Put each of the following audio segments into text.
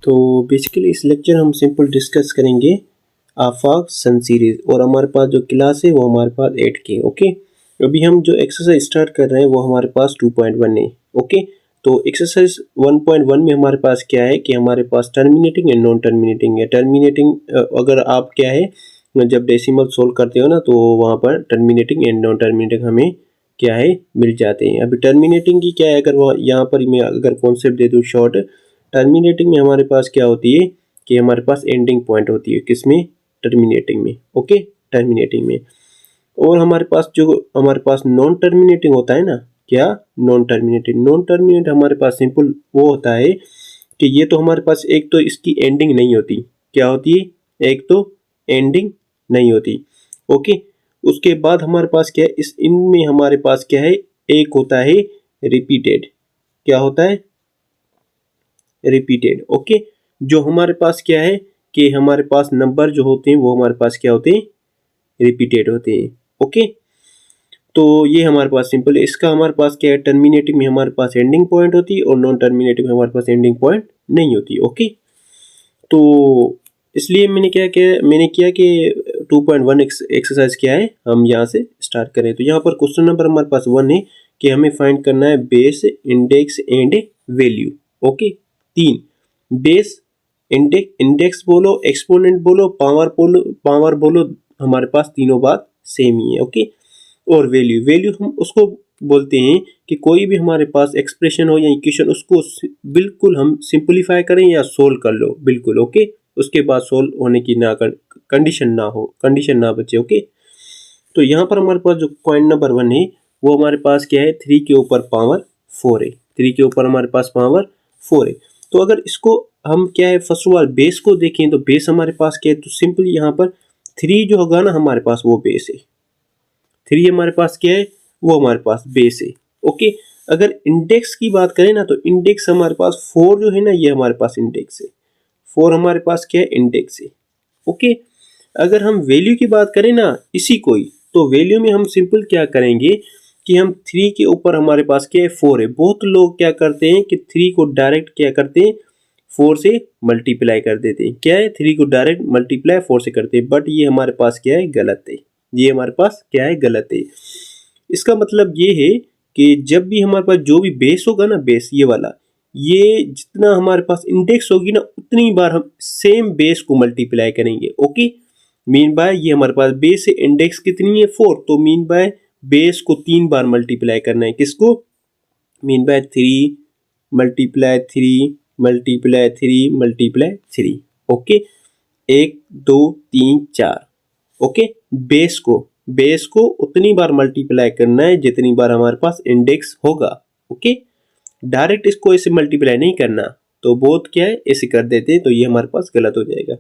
तो बेसिकली इस लेक्चर हम सिंपल डिस्कस करेंगे आफाक सन सीरीज और हमारे पास जो क्लास है वो हमारे पास 8 की। ओके, अभी हम जो एक्सरसाइज स्टार्ट कर रहे हैं वो हमारे पास 2.1 है। ओके, तो एक्सरसाइज 1.1 में हमारे पास क्या है कि हमारे पास टर्मिनेटिंग एंड नॉन टर्मिनेटिंग है। टर्मिनेटिंग अगर आप क्या है जब डेसिमल सोल्व करते हो ना तो वहाँ पर टर्मिनेटिंग एंड नॉन टर्मिनेटिंग हमें क्या है मिल जाते हैं। अभी टर्मिनेटिंग की क्या है, अगर वो यहाँ पर मैं अगर कॉन्सेप्ट दे दूँ शॉर्ट, टर्मिनेटिंग में हमारे पास क्या होती है कि हमारे पास एंडिंग पॉइंट होती है। किसमें? टर्मिनेटिंग में। ओके, टर्मिनेटिंग में। और हमारे पास जो हमारे पास नॉन टर्मिनेटिंग होता है ना, क्या? नॉन टर्मिनेट हमारे पास सिंपल वो होता है कि ये तो हमारे पास एक तो इसकी एंडिंग नहीं होती। क्या होती है? एक तो एंडिंग नहीं होती। ओके, उसके बाद हमारे पास क्या है, इस इनमें हमारे पास क्या है, एक होता है रिपीटेड। क्या होता है? रिपीटेड। ओके, जो हमारे पास क्या है कि हमारे पास नंबर जो होते हैं वो हमारे पास क्या होते हैं, रिपीटेड होते हैं। ओके, तो ये हमारे पास सिंपल है। इसका हमारे पास क्या है, टर्मिनेटिंग में हमारे पास एंडिंग पॉइंट होती है और नॉन टर्मिनेटिंग में हमारे पास एंडिंग पॉइंट नहीं होती। ओके, तो इसलिए मैंने किया कि 2.1 एक्सरसाइज क्या है हम यहाँ से स्टार्ट करें। तो यहाँ पर क्वेश्चन नंबर हमारे पास 1 है कि हमें फाइंड करना है base, index and value. Okay, 3 base, index बोलो, एक्सपोनेंट बोलो, पावर बोलो, हमारे पास तीनों बात सेम ही है। ओके, और वैल्यू हम उसको बोलते हैं कि कोई भी हमारे पास एक्सप्रेशन हो या इक्वेशन, उसको बिल्कुल हम सिंपलीफाई करें या सोल्व कर लो बिल्कुल। ओके, उसके बाद सोल्व होने की कंडीशन ना बचे। ओके, तो यहाँ पर हमारे पास जो पॉइंट नंबर 1 है वो हमारे पास क्या है, 3 के ऊपर पावर 4 है। 3 के ऊपर हमारे पास पावर 4 है। तो अगर इसको हम क्या है, फर्स्ट ऑफ ऑल बेस को देखें तो बेस हमारे पास क्या है, तो सिंपली यहाँ पर 3 जो होगा ना हमारे पास वो बेस है। 3 हमारे पास क्या है, वो हमारे पास बेस है। ओके, अगर इंडेक्स की बात करें ना तो इंडेक्स हमारे पास 4 जो है ना, ये हमारे पास इंडेक्स है। 4 हमारे पास क्या है, इंडेक्स है। ओके, अगर हम वैल्यू की बात करें ना इसी कोई, तो वैल्यू में हम सिंपल क्या करेंगे कि हम 3 के ऊपर हमारे पास क्या है, 4 है। बहुत लोग क्या करते हैं कि 3 को डायरेक्ट क्या करते हैं, 4 से मल्टीप्लाई कर देते हैं। क्या है, 3 को डायरेक्ट मल्टीप्लाई 4 से करते हैं, बट ये हमारे पास क्या है, गलत है। ये हमारे पास क्या है, गलत है। इसका मतलब ये है कि जब भी हमारे पास जो भी बेस होगा ना, बेस ये वाला, ये जितना हमारे पास इंडेक्स होगी ना उतनी बार हम सेम बेस को मल्टीप्लाई करेंगे। ओके, मीन बाय ये हमारे पास बेस है, इंडेक्स कितनी है, 4, तो मीन बाय बेस को 3 बार मल्टीप्लाई करना है। किसको? Mean by 3 multiply 3 multiply 3 multiply 3। Okay, 1 2 3 4। Okay, base को उतनी बार मल्टीप्लाई करना है जितनी बार हमारे पास इंडेक्स होगा। ओके, डायरेक्ट इसको ऐसे मल्टीप्लाई नहीं करना, तो बहुत क्या है ऐसे कर देते हैं, तो ये हमारे पास गलत हो जाएगा।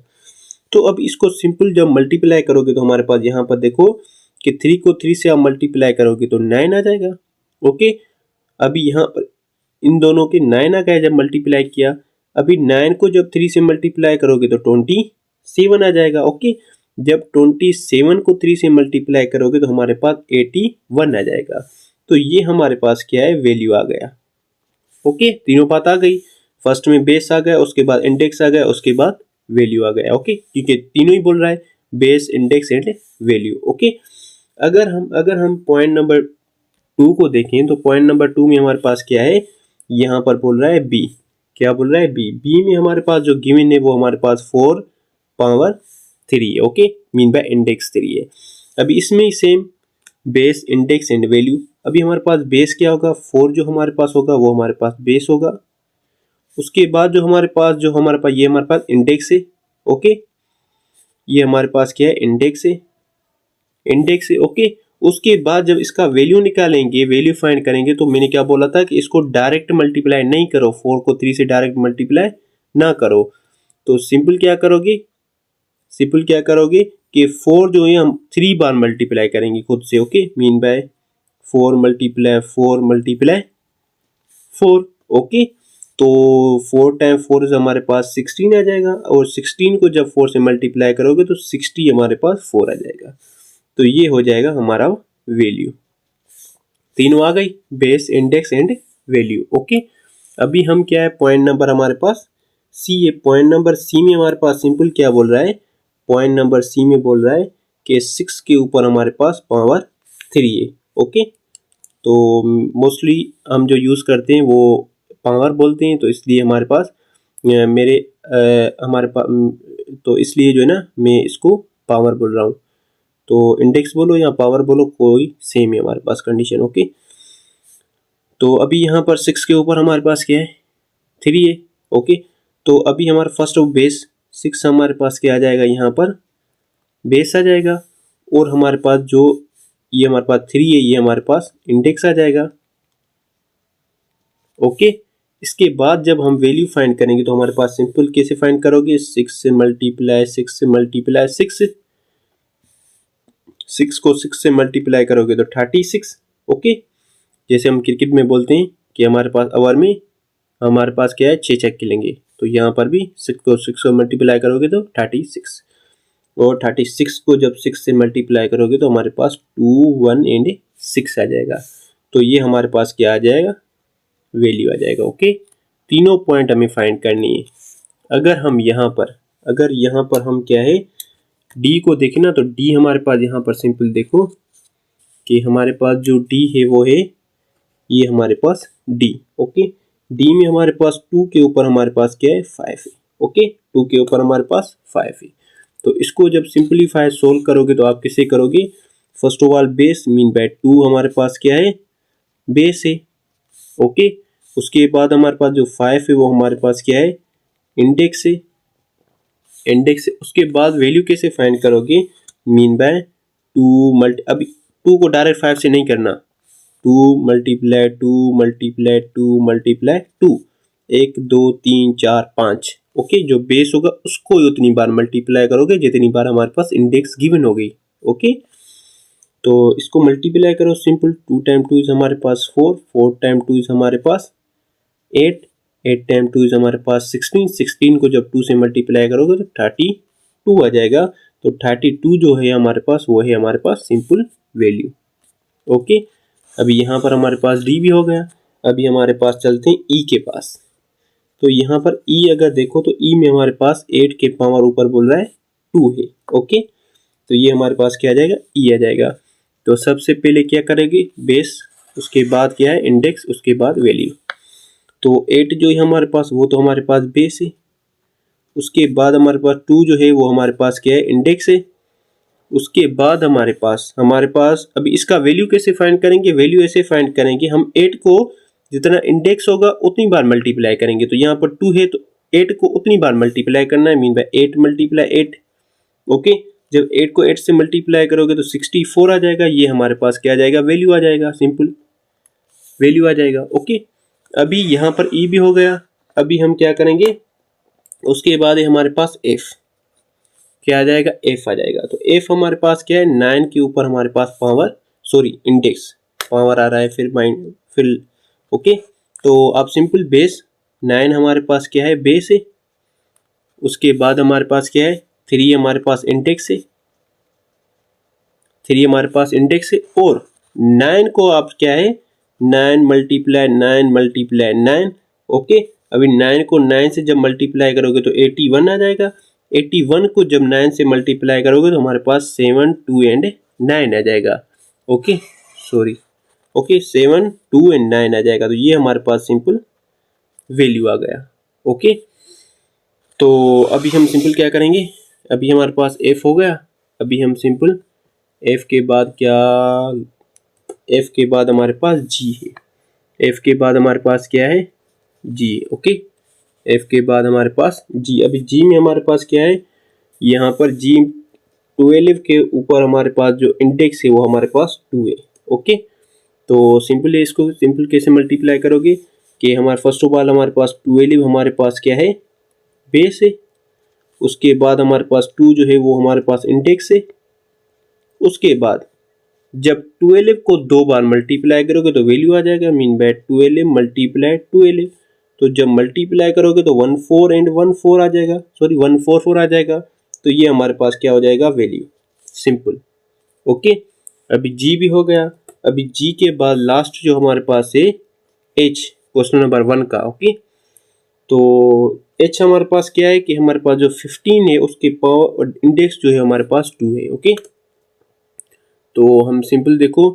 तो अब इसको सिंपल जब मल्टीप्लाई करोगे तो हमारे पास यहाँ पर देखो कि 3 को 3 से आप मल्टीप्लाई करोगे तो 9 आ जाएगा। ओके, अभी यहाँ पर इन दोनों के 9 आ गया जब मल्टीप्लाई किया। अभी 9 को जब 3 से मल्टीप्लाई करोगे तो 27 आ जाएगा। ओके, जब 27 को 3 से मल्टीप्लाई करोगे तो हमारे पास 81 आ जाएगा। तो ये हमारे पास क्या है, वैल्यू आ गया। ओके, तीनों बात आ गई। फर्स्ट में बेस आ गया, उसके बाद इंडेक्स आ गया, उसके बाद वैल्यू आ गया। ओके, क्योंकि तीनों ही बोल रहा है, base, index and value. Okay, अगर हम पॉइंट नंबर 2 को देखें तो पॉइंट नंबर 2 में हमारे पास क्या है, यहाँ पर बोल रहा है बी। क्या बोल रहा है? बी में हमारे पास जो गिवन है वो हमारे पास 4 पावर 3 है। ओके, मीन बाय इंडेक्स 3 है। अभी इसमें ही same base, index and value. अभी हमारे पास बेस क्या होगा, 4 जो हमारे पास होगा वो हमारे पास बेस होगा। उसके बाद जो हमारे पास ये हमारे पास इंडेक्स है। ओके, ये हमारे पास क्या है, इंडेक्स है। ओके, उसके बाद जब इसका वैल्यू निकालेंगे, वैल्यू फाइंड करेंगे, तो मैंने क्या बोला था कि इसको डायरेक्ट मल्टीप्लाई नहीं करो, 4 को 3 से डायरेक्ट मल्टीप्लाई ना करो। तो सिंपल क्या करोगे कि 4 जो है हम 3 बार मल्टीप्लाई करेंगे खुद से। Okay, mean bye 4 multiply 4 multiply 4। Okay, तो 4 टाइम 4 से हमारे पास 16 आ जाएगा, और 16 को जब 4 से मल्टीप्लाई करोगे तो 60 हमारे पास 4 आ जाएगा। तो ये हो जाएगा हमारा वैल्यू। तीनों आ गई, base, index and value. Okay, अभी हम क्या है, पॉइंट नंबर हमारे पास सी है, पॉइंट नंबर सी में हमारे पास सिंपल क्या बोल रहा है, पॉइंट नंबर सी में बोल रहा है कि 6 के ऊपर हमारे पास पावर 3 है। ओके, तो मोस्टली हम जो यूज़ करते हैं वो पावर बोलते हैं, तो इसलिए हमारे पास हमारे पास तो इसलिए जो है ना मैं इसको पावर बोल रहा हूँ। तो इंडेक्स बोलो या पावर बोलो, कोई सेम है हमारे पास कंडीशन। ओके, तो अभी यहाँ पर 6 के ऊपर हमारे पास क्या है, 3 है। ओके, तो अभी हमारा फर्स्ट ऑफ बेस 6 हमारे पास क्या आ जाएगा, यहाँ पर बेस आ जाएगा, और हमारे पास जो ये हमारे पास 3 है ये हमारे पास इंडेक्स आ जाएगा। ओके, इसके बाद जब हम वैल्यू फाइंड करेंगे तो हमारे पास सिंपल कैसे फाइंड करोगे, 6 से मल्टीप्लाई 6 से मल्टीप्लाई 6 को 6 से मल्टीप्लाई करोगे तो 36। ओके, जैसे हम क्रिकेट में बोलते हैं कि हमारे पास ओवर में हमारे पास क्या है, 6 छक्के लेंगे, तो यहाँ पर भी 6 को मल्टीप्लाई करोगे तो 36, और 36 को जब 6 से मल्टीप्लाई करोगे तो हमारे पास 2 1 एंड 6 आ जाएगा। तो ये हमारे पास क्या आ जाएगा, वैल्यू आ जाएगा। ओके, तीनों पॉइंट हमें फाइंड करनी है। अगर यहाँ पर हम क्या है, डी को देखें ना, तो डी हमारे पास यहाँ पर सिंपल देखो कि हमारे पास जो डी है वो है ये हमारे पास डी। ओके, डी में हमारे पास 2 के ऊपर हमारे पास क्या है, 5 है। ओके, 2 के ऊपर हमारे पास 5 है। तो इसको जब सिंपलीफाई सोल्व करोगे तो आप किसे करोगे, first of all base mean by 2 हमारे पास क्या है, बेस है। ओके, उसके बाद हमारे पास जो 5 है वो हमारे पास क्या है, इंडेक्स है। उसके बाद वैल्यू कैसे फाइंड करोगे, मीन बाय 2 अभी 2 को डायरेक्ट 5 से नहीं करना, 2 मल्टीप्लाई 2 मल्टीप्लाई 2 मल्टीप्लाई 2, 1 2 3 4 5। ओके, जो बेस होगा उसको उतनी बार मल्टीप्लाई करोगे जितनी बार हमारे पास इंडेक्स गिवन हो गई। ओके, तो इसको मल्टीप्लाई करो सिंपल, 2 टाइम 2 इज हमारे पास 4, 4 टाइम 2 इज हमारे पास 8, 8 टाइम 2 इज हमारे पास 16, 16 को जब 2 से मल्टीप्लाई करोगे तो 32 आ जाएगा। तो 32 जो है हमारे पास वो है हमारे पास सिंपल वैल्यू। ओके, अभी यहाँ पर हमारे पास डी भी हो गया। अभी हमारे पास चलते हैं ई के पास। तो यहाँ पर ई अगर देखो तो ई में हमारे पास 8 के पावर ऊपर बोल रहा है 2 है। ओके, तो ये हमारे पास क्या आ जाएगा, ई आ जाएगा। तो सबसे पहले क्या करेंगे, बेस, उसके बाद क्या है इंडेक्स, उसके बाद वैल्यू। तो 8 जो है हमारे पास वो तो हमारे पास बेस है, उसके बाद हमारे पास 2 जो है वो हमारे पास क्या है, इंडेक्स है। उसके बाद हमारे पास अभी इसका वैल्यू कैसे फाइंड करेंगे, वैल्यू ऐसे फाइंड करेंगे, हम 8 को जितना इंडेक्स होगा उतनी बार मल्टीप्लाई करेंगे। तो यहाँ पर 2 है तो 8 को उतनी बार मल्टीप्लाई करना है, मीन बाय 8 मल्टीप्लाई 8। ओके, जब 8 को 8 से मल्टीप्लाई करोगे तो 64 आ जाएगा। ये हमारे पास क्या आ जाएगा, वैल्यू आ जाएगा, सिंपल वैल्यू आ जाएगा। ओके, अभी यहाँ पर ई भी हो गया। अभी हम क्या करेंगे, उसके बाद है हमारे पास एफ, क्या आ जाएगा, एफ आ जाएगा। तो एफ हमारे पास क्या है, 9 के ऊपर हमारे पास पावर, सॉरी इंडेक्स, पावर आ रहा है फिर ओके, तो आप सिंपल बेस 9 हमारे पास क्या है, बेस है। उसके बाद हमारे पास क्या है, 3 हमारे पास इंडेक्स है, 3 हमारे पास इंडेक्स है। और 9 को आप क्या है, 9 मल्टीप्लाई 9 मल्टीप्लाई 9। ओके, अभी 9 को 9 से जब मल्टीप्लाई करोगे तो 81 आ जाएगा। 81 को जब 9 से मल्टीप्लाई करोगे तो हमारे पास 7 2 एंड 9 आ जाएगा। ओके, सॉरी, ओके 7 2 एंड 9 आ जाएगा। तो ये हमारे पास सिंपल वैल्यू आ गया। ओके, तो अभी हम सिंपल क्या करेंगे, अभी हमारे पास एफ हो गया। अभी हम सिंपल एफ के बाद क्या, एफ के बाद हमारे पास जी है, एफ के बाद हमारे पास क्या है, जी। ओके, एफ के बाद हमारे पास जी। अभी जी में हमारे पास क्या है, यहाँ पर जी 12 के ऊपर हमारे पास जो इंडेक्स है वो हमारे पास 2 है। ओके, तो सिंपली इसको सिंपल कैसे मल्टीप्लाई करोगे कि हमारे फर्स्ट ऑफ ऑल हमारे पास 12 हमारे पास क्या है, बेस है। उसके बाद हमारे पास 2 जो है वो हमारे पास इंडेक्स है। उसके बाद जब 12 को 2 बार मल्टीप्लाई करोगे तो वैल्यू आ जाएगा, मीन बाय 12 मल्टीप्लाई 12। तो जब मल्टीप्लाई करोगे तो 14 एंड 14 आ जाएगा, सॉरी 144 आ जाएगा। तो ये हमारे पास क्या हो जाएगा, वैल्यू, सिंपल। ओके, अभी जी भी हो गया। अभी जी के बाद लास्ट जो हमारे पास है एच, क्वेश्चन नंबर 1 का। ओके, तो h हमारे पास क्या है कि हमारे पास जो 15 है उसके पावर इंडेक्स जो है हमारे पास 2 है। ओके, तो हम सिंपल देखो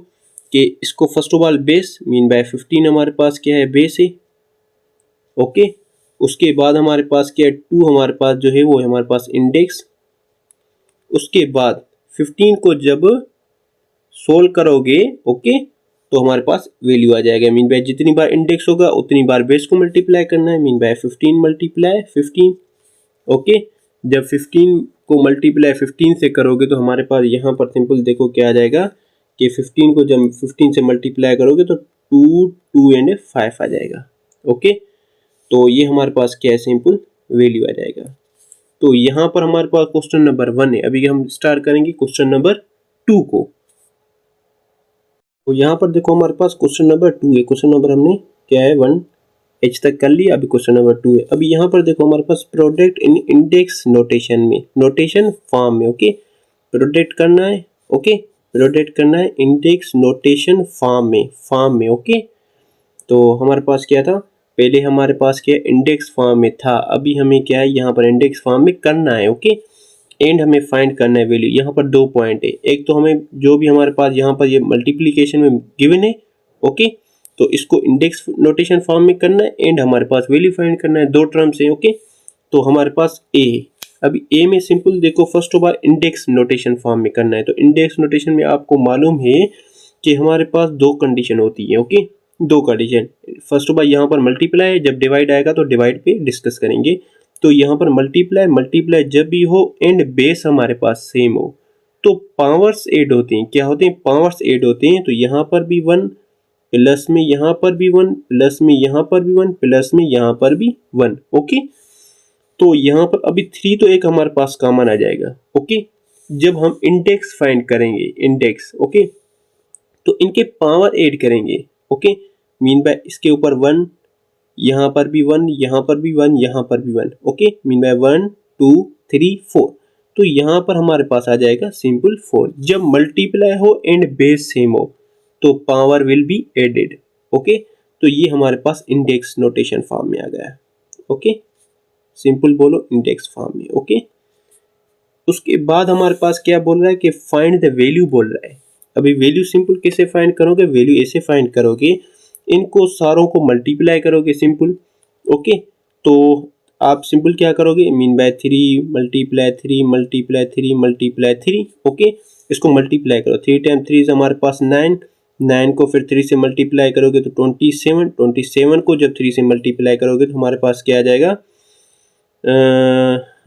कि इसको first of all base mean by 15 हमारे पास क्या है, बेस है। ओके, उसके बाद हमारे पास क्या है, 2 हमारे पास जो है वो है हमारे पास इंडेक्स। उसके बाद 15 को जब सोल्व करोगे ओके तो हमारे पास वैल्यू आ जाएगा। मीन बाय जितनी बार इंडेक्स होगा उतनी बार बेस को मल्टीप्लाई करना है। Mean by 15 multiply 15। ओके, जब 15 को मल्टीप्लाई 15 से करोगे तो हमारे पास यहाँ पर सिंपल देखो क्या आ जाएगा कि 15 को जब 15 से मल्टीप्लाई करोगे तो 2 2 एंड 5 आ जाएगा। ओके, तो ये हमारे पास क्या है, सिंपल वैल्यू आ जाएगा। तो यहाँ पर हमारे पास क्वेश्चन नंबर 1 है। अभी हम स्टार्ट करेंगे क्वेश्चन नंबर 2 को। तो यहाँ पर देखो हमारे पास क्वेश्चन नंबर 2 है। क्वेश्चन नंबर हमने क्या है 1 एच तक कर लिया, अभी क्वेश्चन नंबर 2 है। अभी यहाँ पर देखो हमारे पास प्रोडक्ट इन इंडेक्स नोटेशन में, नोटेशन फॉर्म में। ओके, प्रोडक्ट करना है। ओके, प्रोडक्ट करना है इंडेक्स नोटेशन फॉर्म में। ओके, तो हमारे पास क्या था, पहले हमारे पास क्या इंडेक्स फॉर्म में था, अभी हमें क्या है यहाँ पर इंडेक्स फॉर्म में करना है। ओके, एंड हमें फाइंड करना है वैल्यू। यहाँ पर 2 पॉइंट है, एक तो हमें जो भी हमारे पास यहाँ पर ये मल्टीप्लिकेशन में गिवन है ओके तो इसको इंडेक्स नोटेशन फॉर्म में करना है एंड हमारे पास वैल्यू फाइंड करना है। 2 टर्म्स है। ओके, तो हमारे पास ए है। अभी ए में सिंपल देखो first of all index notation form में करना है। तो इंडेक्स नोटेशन में आपको मालूम है कि हमारे पास 2 कंडीशन होती है। Okay, 2 condition. First of all यहाँ पर मल्टीप्लाई है, जब डिवाइड आएगा तो डिवाइड पे डिस्कस करेंगे। तो यहाँ पर मल्टीप्लाई जब भी हो एंड बेस हमारे पास सेम हो तो पावर्स ऐड होते हैं। क्या होते हैं, पावर्स ऐड होते हैं। तो यहाँ पर भी 1 प्लस में यहाँ पर भी 1 प्लस में यहाँ पर भी 1 प्लस में यहाँ पर भी 1। ओके, तो यहाँ पर अभी 3 तो एक हमारे पास कॉमन आ जाएगा। ओके, जब हम इंडेक्स फाइंड करेंगे इंडेक्स ओके तो इनके पावर ऐड करेंगे। ओके, मीन बाय इसके ऊपर 1, यहाँ पर भी 1, यहाँ पर भी 1, यहाँ पर भी 1। Okay, mean bye 1 2 3 4। तो यहाँ पर हमारे पास आ जाएगा सिंपल 4। जब मल्टीप्लाई हो एंड बेस सेम हो तो power will be added. Okay, तो ये हमारे पास इंडेक्स नोटेशन फॉर्म में आ गया। ओके, सिंपल बोलो इंडेक्स फॉर्म में। ओके, उसके बाद हमारे पास क्या बोल रहा है कि फाइंड द वैल्यू बोल रहा है। अभी वैल्यू सिंपल कैसे फाइंड करोगे, वैल्यू ऐसे फाइंड करोगे, इनको सारों को मल्टीप्लाई करोगे सिंपल। ओके, तो आप सिंपल क्या करोगे, mean by 3 multiply 3 multiply 3 multiply 3। Okay, इसको मल्टीप्लाई करो, 3 टाइम 3 से हमारे पास 9, 9 को फिर 3 से मल्टीप्लाई करोगे तो 27, 27 को जब 3 से मल्टीप्लाई करोगे तो हमारे पास क्या आ जाएगा,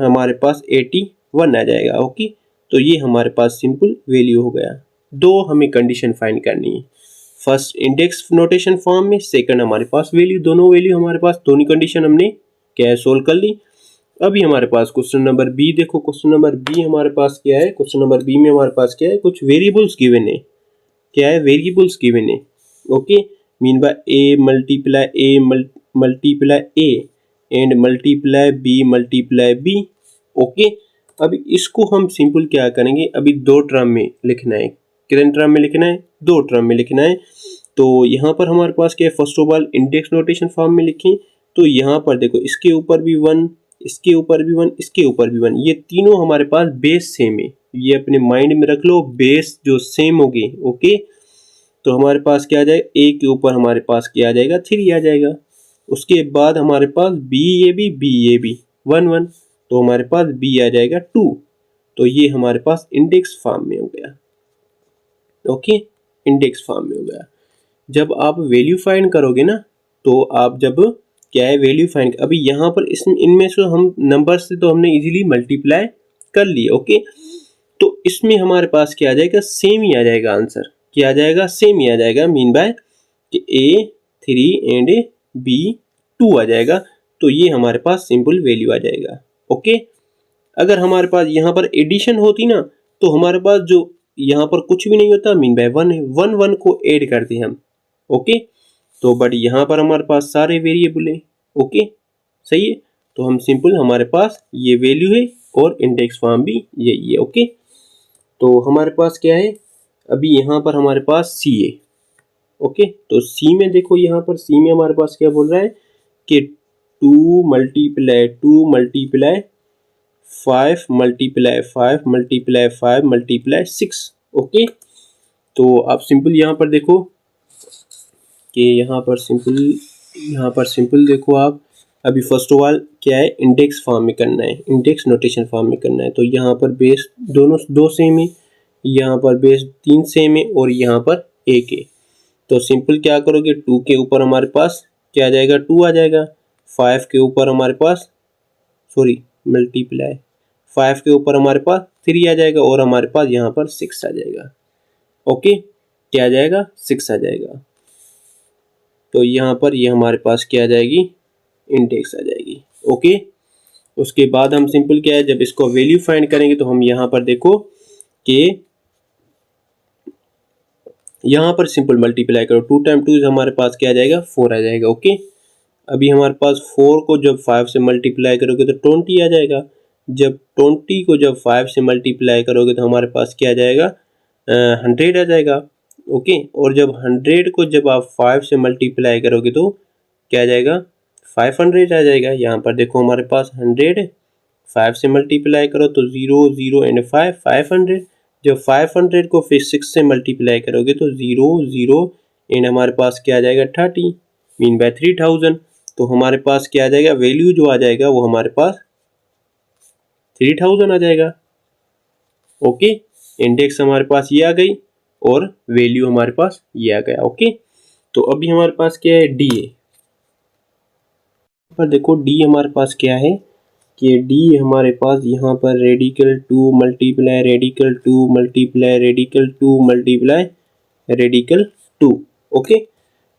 हमारे पास 81 आ जाएगा। ओके, तो ये हमारे पास सिंपल वैल्यू हो गया। 2 हमें कंडीशन फाइंड करनी है, फर्स्ट इंडेक्स नोटेशन फॉर्म में, सेकंड हमारे पास वैल्यू। दोनों वैल्यू हमारे पास, दोनों कंडीशन हमने क्या है सोल्व कर ली। अभी हमारे पास क्वेश्चन नंबर बी देखो। क्वेश्चन नंबर बी हमारे पास क्या है, क्वेश्चन नंबर बी में हमारे पास क्या है, कुछ वेरिएबल्स गिवन है। क्या है, वेरिएबल्स गिवन है। Okay, mean by a multiply a and multiply b. Okay, अभी इसको हम सिंपल क्या करेंगे, अभी 2 टर्म में लिखना है। कितने टर्म में लिखना है, 2 टर्म में लिखना है। तो यहाँ पर हमारे पास क्या है, first of all index notation form में लिखें। तो यहाँ पर देखो इसके ऊपर भी 1, इसके ऊपर भी 1, इसके ऊपर भी 1, ये तीनों हमारे पास बेस सेम है। ये अपने माइंड में रख लो, बेस जो सेम होगी। ओके, तो हमारे पास क्या आ जाएगा, ए के ऊपर हमारे पास क्या आ जाएगा, 3 आ जाएगा। उसके बाद हमारे पास बी ए बी 1 1, तो हमारे पास बी आ जाएगा 2। तो ये हमारे पास इंडेक्स फॉर्म में हो गया। ओके, इंडेक्स फॉर्म में हो गया। जब आप वैल्यू फाइंड करोगे ना, तो आप जब क्या है वैल्यू फाइंड, अभी यहाँ पर इसमें इनमें से हम नंबर से तो हमने इजीली मल्टीप्लाई कर लिए। ओके, तो इसमें हमारे पास क्या आ जाएगा, सेम ही आ जाएगा आंसर। क्या आ जाएगा, सेम ही आ जाएगा। मीन बाय कि ए 3 एंड बी 2 आ जाएगा। तो ये हमारे पास सिंपल वैल्यू आ जाएगा। ओके, अगर हमारे पास यहाँ पर एडिशन होती ना तो हमारे पास जो यहाँ पर कुछ भी नहीं होता, मीन बाय 1 है, 1 1 को ऐड करते हैं हम। ओके, तो बट यहाँ पर हमारे पास सारे वेरिएबल है। ओके, सही है। तो हम सिंपल हमारे पास ये वैल्यू है और इंडेक्स फॉर्म भी यही है। ओके, तो हमारे पास क्या है, अभी यहाँ पर हमारे पास सी है। ओके, तो सी में देखो, यहाँ पर सी में हमारे पास क्या बोल रहा है कि 2 multiply 2 multiply 5 multiply 5 multiply 5 multiply 6। Okay, तो आप सिंपल यहाँ पर देखो कि यहाँ पर सिंपल देखो आप। अभी फर्स्ट ऑफ ऑल क्या है, इंडेक्स फॉर्म में करना है, इंडेक्स नोटेशन फॉर्म में करना है। तो यहाँ पर बेस दोनों 2 सेम है, यहाँ पर बेस 3 सेम है और यहाँ पर 1 है। तो सिंपल क्या करोगे, 2 के ऊपर हमारे पास क्या आ जाएगा, 2 आ जाएगा। 5 के ऊपर हमारे पास मल्टीप्लाई 5 के ऊपर हमारे पास 3 आ जाएगा और हमारे पास यहाँ पर 6 आ जाएगा। ओके, क्या आ जाएगा, 6 आ जाएगा। तो यहाँ पर ये हमारे पास क्या आ जाएगी, इंडेक्स आ जाएगी। ओके, उसके बाद हम सिंपल क्या है, जब इसको वैल्यू फाइंड करेंगे तो हम यहाँ पर देखो कि यहाँ पर सिंपल मल्टीप्लाई करो, 2 टाइम 2 हमारे पास क्या आ जाएगा, 4 आ जाएगा। ओके, अभी हमारे पास 4 को जब 5 से मल्टीप्लाई करोगे तो 20 आ जाएगा। जब 20 को जब 5 से मल्टीप्लाई करोगे तो हमारे पास क्या आ जाएगा, 100 आ जाएगा। ओके, और जब 100 को जब आप 5 से मल्टीप्लाई करोगे तो क्या आ जाएगा, 500 आ जाएगा। यहाँ पर देखो हमारे पास 100 5 से मल्टीप्लाई करो तो 0 0 एंड 5 500। जब 500 को फिर 6 से मल्टीप्लाई करोगे तो 0 0 एंड हमारे पास क्या आ जाएगा, 30 मीन बाय 3000। तो हमारे पास क्या आ जाएगा, वैल्यू जो आ जाएगा वो हमारे पास 3000 आ जाएगा। ओके, इंडेक्स हमारे पास ये आ गई और वैल्यू हमारे पास ये आ गया। ओके, तो अभी हमारे पास क्या है, डी है। पर देखो डी हमारे पास क्या है कि डी हमारे पास यहाँ पर radical 2 multiply radical 2 multiply radical 2 multiply radical 2। Okay,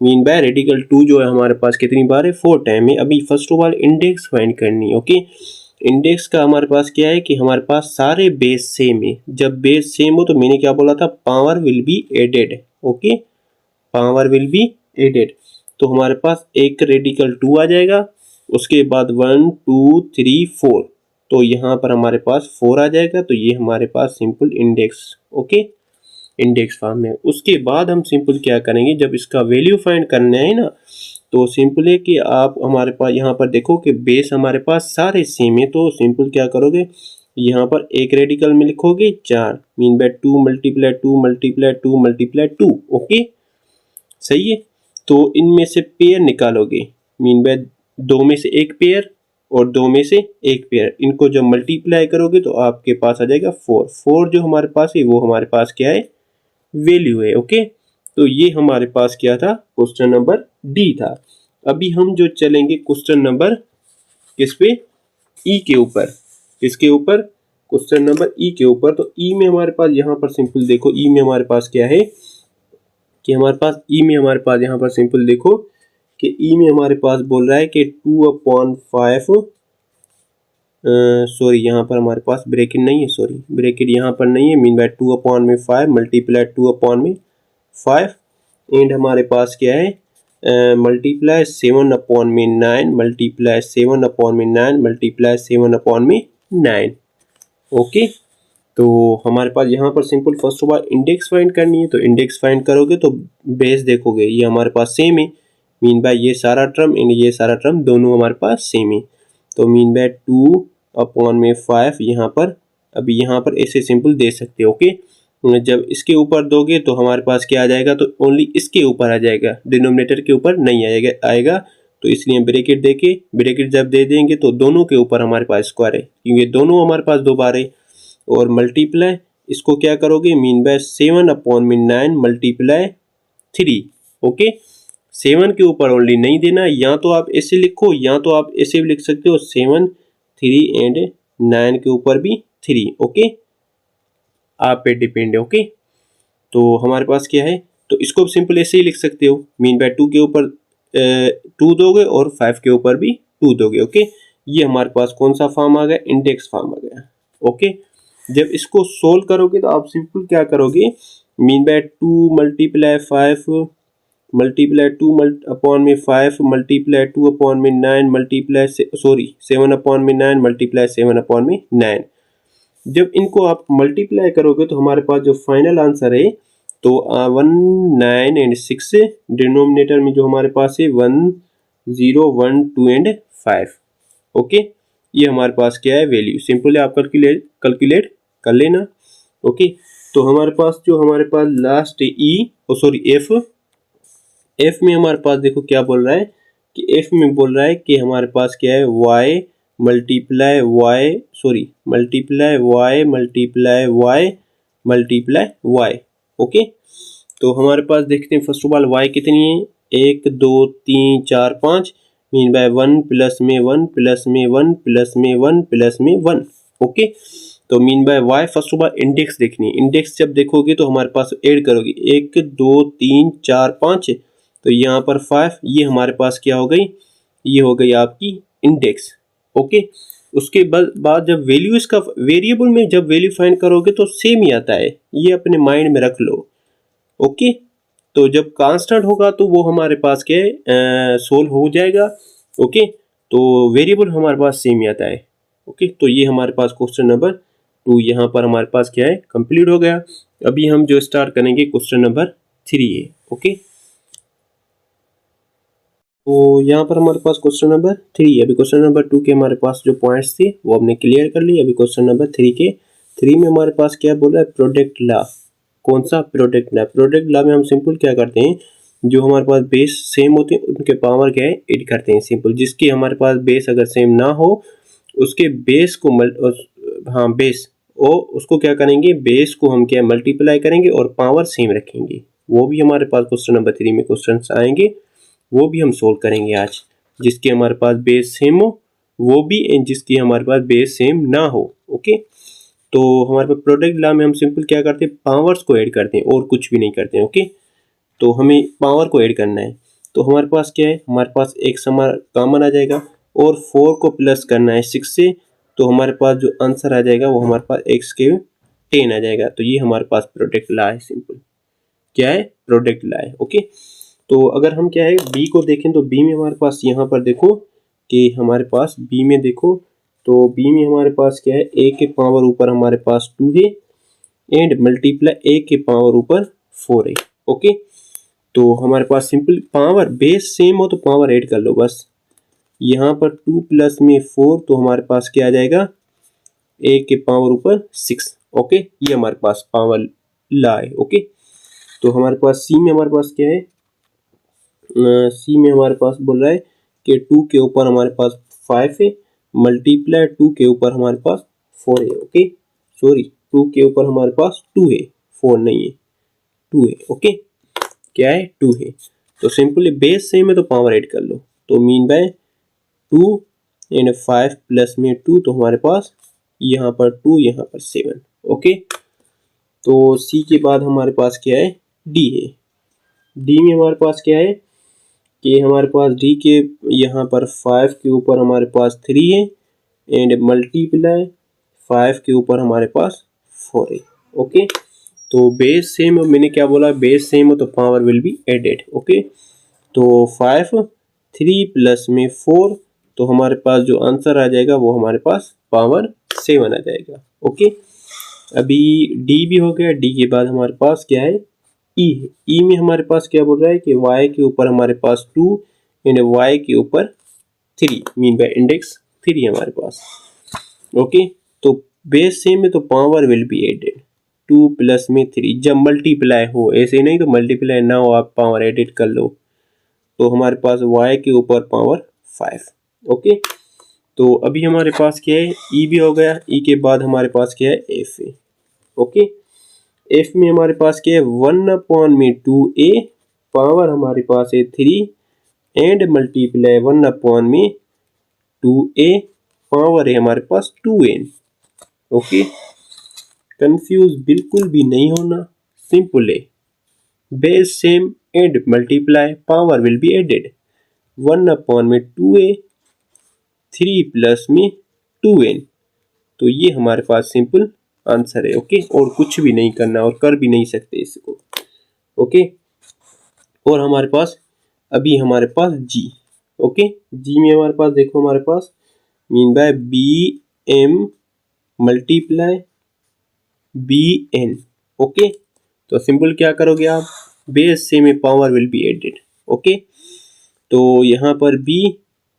mean bye radical 2 जो है हमारे पास कितनी बार है, 4 टाइम है। अभी first of all index find करनी है। ओके, इंडेक्स का हमारे पास क्या है कि हमारे पास सारे बेस सेम है। जब बेस सेम हो तो मैंने क्या बोला था, power will be added. Okay, power will be added. तो हमारे पास एक रेडिकल 2 आ जाएगा, उसके बाद 1 2 3 4, तो यहाँ पर हमारे पास 4 आ जाएगा। तो ये हमारे पास simple index, okay, index form में। उसके बाद हम सिंपल क्या करेंगे, जब इसका वैल्यू फाइंड करना है ना, तो सिंपल है कि आप हमारे पास यहाँ पर देखो कि बेस हमारे पास सारे सेम है। तो सिंपल क्या करोगे, यहाँ पर एक रेडिकल में लिखोगे 4 mean by 2 multiply 2 multiply 2 multiply 2। Okay, सही है। तो इनमें से पेयर निकालोगे, मीन बाय 2 में से एक पेयर और 2 में से एक पेयर, इनको जब मल्टीप्लाई करोगे तो आपके पास आ जाएगा 4। 4 जो हमारे पास है वो हमारे पास क्या है, वैल्यू है। ओके, तो ये हमारे पास क्या था, क्वेश्चन नंबर डी था। अभी हम जो चलेंगे क्वेश्चन नंबर किस पे, ई के ऊपर। किसके ऊपर, क्वेश्चन नंबर ई के ऊपर। तो ई में हमारे पास यहाँ पर सिंपल देखो, ई में हमारे पास क्या है कि हमारे पास ई में हमारे पास यहाँ पर सिंपल देखो कि ई में हमारे पास बोल रहा है कि 2/5 सॉरी यहाँ पर हमारे पास ब्रैकेट नहीं है, सॉरी ब्रैकेट यहाँ पर नहीं है, मीन बाय 2/5 मल्टीप्लाई 2/5 एंड हमारे पास क्या है, मल्टीप्लाई 7/9 मल्टीप्लाई 7/9 मल्टीप्लाई 7/9। ओके, तो हमारे पास यहाँ पर simple first of all index find करनी है। तो इंडेक्स फाइंड करोगे तो बेस देखोगे ये हमारे पास सेम है, मीन बाय ये सारा टर्म एंड ये सारा टर्म दोनों हमारे पास सेम है। तो मीन बाय 2/5 यहाँ पर, अभी यहाँ पर ऐसे सिंपल दे सकते हो। ओके, जब इसके ऊपर दोगे तो हमारे पास क्या आ जाएगा, तो ओनली इसके ऊपर आ जाएगा, डिनोमिनेटर के ऊपर नहीं आएगा। तो इसलिए ब्रैकेट देके, ब्रैकेट जब दे देंगे तो दोनों के ऊपर हमारे पास स्क्वायर है, क्योंकि दोनों हमारे पास 2 बार है। और मल्टीप्लाई इसको क्या करोगे, मीन बाय 7/9 मल्टीप्लाई 3। ओके, 7 के ऊपर ओनली नहीं देना, या तो आप ऐसे लिखो या तो आप ऐसे भी लिख सकते हो, 7 3 एंड 9 के ऊपर भी 3। ओके, आप पे डिपेंड है। ओके, तो हमारे पास क्या है, तो इसको सिंपल ऐसे ही लिख सकते हो, मीन बाय 2 के ऊपर 2 दोगे और 5 के ऊपर भी 2 दोगे। ओके, ये हमारे पास कौन सा फॉर्म आ गया, इंडेक्स फॉर्म आ गया। ओके, जब इसको सोल्व करोगे तो आप सिंपल क्या करोगे, mean by 2 multiply 5 multiply 2/5 multiply 2/9 multiply 7/9 multiply 7/9। जब इनको आप मल्टीप्लाई करोगे तो हमारे पास जो फाइनल आंसर है, तो 1 9 एंड 6 डिनोमिनेटर में जो हमारे पास है 1 0 1 2 एंड 5। ओके, ये हमारे पास क्या है वैल्यू, सिंपली आप कैलकुलेट कर लेना। ओके, तो हमारे पास लास्ट एफ में हमारे पास देखो क्या बोल रहा है कि एफ में बोल रहा है कि हमारे पास क्या है y मल्टीप्लाई y। ओके, तो हमारे पास देखते हैं फर्स्ट ऑफ ऑल y कितनी है, 1 2 3 4 5 मीन बाय 1 प्लस में 1 प्लस में 1 प्लस में 1 प्लस में 1। ओके, तो mean by y first of all index देखनी है। इंडेक्स जब देखोगे तो हमारे पास ऐड करोगे 1 2 3 4 5, तो यहाँ पर 5, ये हमारे पास क्या हो गई, ये हो गई आपकी इंडेक्स। ओके, उसके बाद जब वैल्यू इसका वेरिएबल में जब वैल्यू फाइंड करोगे तो सेम ही आता है, ये अपने माइंड में रख लो। ओके, तो जब कांस्टेंट होगा तो वो हमारे पास क्या है सोल्व हो जाएगा। ओके, तो वेरिएबल हमारे पास सेम ही आता है। ओके, तो ये हमारे पास क्वेश्चन नंबर 2 यहाँ पर हमारे पास क्या है कंप्लीट हो गया। अभी हम जो स्टार्ट करेंगे क्वेश्चन नंबर 3 है। ओके, तो यहाँ पर हमारे पास क्वेश्चन नंबर 3, अभी क्वेश्चन नंबर 2 के हमारे पास जो पॉइंट्स थे वो हमने क्लियर कर लिए। अभी क्वेश्चन नंबर 3 में हमारे पास क्या बोल रहा है, प्रोडक्ट लॉ। कौन सा प्रोडक्ट लॉ? प्रोडक्ट लॉ में हम सिंपल क्या करते हैं, जो हमारे पास बेस सेम होते हैं उनके पावर क्या है ऐड करते हैं। सिंपल, जिसकी हमारे पास बेस अगर सेम ना हो उसके बेस को उसको क्या करेंगे, बेस को हम क्या मल्टीप्लाई करेंगे और पावर सेम रखेंगे। वो भी हमारे पास क्वेश्चन नंबर 3 में क्वेश्चन आएंगे, वो भी हम सोल्व करेंगे आज। जिसके हमारे पास बेस सेम हो वो भी, जिसकी हमारे पास बेस सेम ना हो। ओके, तो हमारे पास प्रोडक्ट लॉ में हम सिंपल क्या करते हैं, पावर्स को ऐड करते हैं और कुछ भी नहीं करते हैं। ओके, तो हमें पावर को ऐड करना है, तो हमारे पास क्या है, हमारे पास एक कॉमन आ जाएगा और 4 को प्लस करना है 6 से, तो हमारे पास जो आंसर आ जाएगा वो हमारे पास x के 10 आ जाएगा। तो ये हमारे पास प्रोडक्ट लॉ है। सिंपल क्या है, प्रोडक्ट लॉ है। ओके, तो अगर हम क्या है बी को देखें तो बी में हमारे पास यहाँ पर देखो कि हमारे पास बी में देखो तो बी में हमारे पास क्या है, a के पावर ऊपर हमारे पास 2 है एंड मल्टीप्लाई a के पावर ऊपर 4 है। ओके, तो हमारे पास सिंपल पावर बेस सेम हो तो पावर ऐड कर लो बस। यहाँ पर 2 प्लस में 4, तो हमारे पास क्या आ जाएगा, a के पावर ऊपर 6। ओके, ये हमारे पास पावर लॉ है। ओके, तो हमारे पास सी में हमारे पास क्या है, सी में हमारे पास बोल रहा है कि 2 के ऊपर हमारे पास 5 है मल्टीप्लाई 2 के ऊपर हमारे पास 4 है। ओके, सॉरी 2 के ऊपर हमारे पास 2 है, 4 नहीं है, 2 है। ओके, क्या है, 2 है। तो सिंपली बेस सेम है तो पावर ऐड कर लो, तो मीन बाय 2 एंड 5 प्लस में 2, तो हमारे पास यहाँ पर 2 यहाँ पर 7। ओके, तो सी के बाद हमारे पास क्या है, डी है। डी में हमारे पास क्या है कि हमारे पास डी के यहाँ पर 5 के ऊपर हमारे पास 3 है एंड मल्टीप्लाई 5 के ऊपर हमारे पास 4 है। ओके, तो बेस सेम, मैंने क्या बोला, बेस सेम हो तो power will be added. Okay, तो 5 3 प्लस में 4, तो हमारे पास जो आंसर आ जाएगा वो हमारे पास पावर 7 आ जाएगा। ओके, अभी डी भी हो गया। डी के बाद हमारे पास क्या है, ई है। ई में हमारे पास क्या बोल रहा है कि y के ऊपर हमारे पास 2 एंड y के ऊपर 3 मीन बाय इंडेक्स 3 है हमारे पास। ओके, तो बेस सेम है तो power will be added 2 plus में 3, जब मल्टीप्लाई हो, ऐसे नहीं तो मल्टीप्लाई ना हो आप पावर एडिट कर लो, तो हमारे पास y के ऊपर पावर 5। ओके, तो अभी हमारे पास क्या है, ई भी हो गया। ई के बाद हमारे पास क्या है, एफ है। ओके, एफ में हमारे पास क्या है, 1/2a पावर हमारे पास है 3 एंड मल्टीप्लाई 1/2a पावर है हमारे पास 2n। ओके, कंफ्यूज बिल्कुल भी नहीं होना, सिंपल है, base same and multiply power will be added 1/2a 3 plus में 2n, तो ये हमारे पास सिंपल आंसर है। ओके, और कुछ भी नहीं करना और कर भी नहीं सकते इसको। ओके, और हमारे पास अभी हमारे पास जी। ओके, जी में हमारे पास देखो, हमारे पास mean by B M multiply B N. Okay, तो सिंपल क्या करोगे आप, बेस से में power will be added. Okay, तो यहाँ पर बी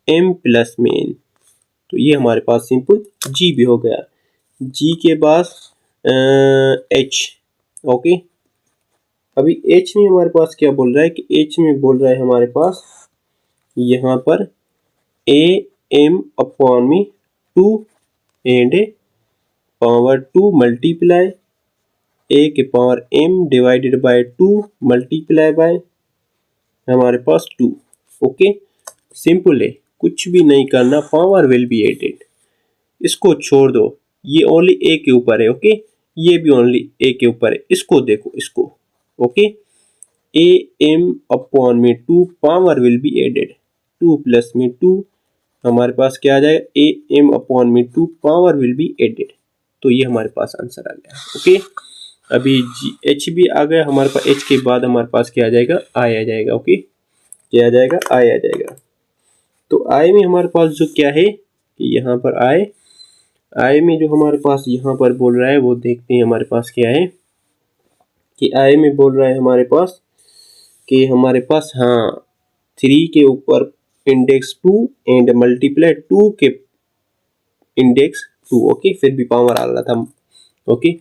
m प्लस मेन, तो ये हमारे पास सिंपल g भी हो गया। g के बाद h, ओके। अभी h में हमारे पास क्या बोल रहा है कि h में बोल रहा है हमारे पास यहाँ पर a m अपॉन में 2 एंड पावर 2 मल्टीप्लाई a के power m divided by 2 multiply by हमारे पास 2, ओके। सिंपल है, कुछ भी नहीं करना, पावर विल बी एडेड। इसको छोड़ दो, ये ओनली a के ऊपर है, ओके। ये भी ओनली a के ऊपर है, इसको देखो, इसको, ओके। a m अपॉन में 2 power will be added, 2 plus में 2 हमारे पास क्या आ जाएगा, a m अपॉन में 2 पावर विल बी एडेड। तो ये हमारे पास आंसर आ गया, ओके। अभी h भी आ गया हमारे पास, h के बाद हमारे पास क्या आ जाएगा, i आ जाएगा, ओके। क्या आ जाएगा, i आ जाएगा। तो i में हमारे पास जो क्या है कि यहाँ पर i में जो हमारे पास यहाँ पर बोल रहा है वो देखते हैं हमारे पास क्या है कि i में बोल रहा है हमारे पास कि हमारे पास हाँ 3 के ऊपर इंडेक्स 2 एंड मल्टीप्लाई 2 के इंडेक्स 2, ओके। फिर भी पावर आ रहा था, ओके।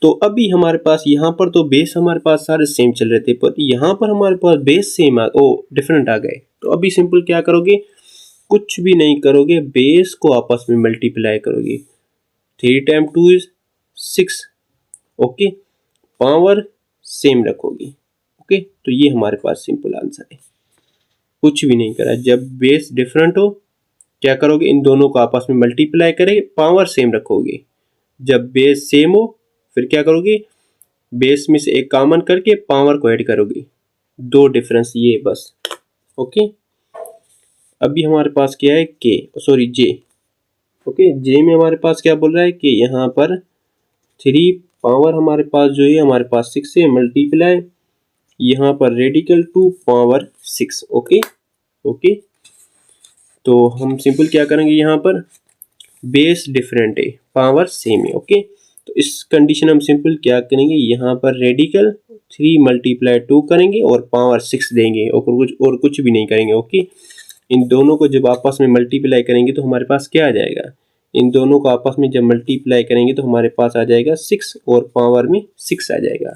तो अभी हमारे पास यहाँ पर तो बेस हमारे पास सारे सेम चल रहे थे, पर यहाँ पर हमारे पास बेस सेम डिफरेंट आ गए। तो अभी सिंपल क्या करोगे, कुछ भी नहीं करोगे, बेस को आपस में मल्टीप्लाई करोगे। 3 time 2 is 6, okay. Power same रखोगे, ओके। तो ये हमारे पास सिंपल आंसर है, कुछ भी नहीं करा। जब बेस डिफरेंट हो क्या करोगे, इन दोनों को आपस में मल्टीप्लाई करेंगे, पावर सेम रखोगे। जब बेस सेम हो फिर क्या करोगे, बेस में से एक कॉमन करके पावर को ऐड करोगे। 2 डिफरेंस ये बस, ओके। अभी हमारे पास क्या है जे, ओके। जे में हमारे पास क्या बोल रहा है कि यहाँ पर 3 पावर हमारे पास जो है हमारे पास 6 से मल्टीप्लाई यहाँ पर रेडिकल 2 पावर 6, ओके, ओके। तो हम सिंपल क्या करेंगे, यहाँ पर बेस डिफरेंट है, पावर सेम है, ओके। तो इस कंडीशन हम सिंपल क्या करेंगे, यहाँ पर रेडिकल 3 मल्टीप्लाई 2 करेंगे और पावर 6 देंगे और कुछ भी नहीं करेंगे, ओके। इन दोनों को जब आपस में मल्टीप्लाई करेंगे तो हमारे पास क्या आ जाएगा, इन दोनों को आपस में जब मल्टीप्लाई करेंगे तो हमारे पास आ जाएगा 6 और पावर में 6 आ जाएगा,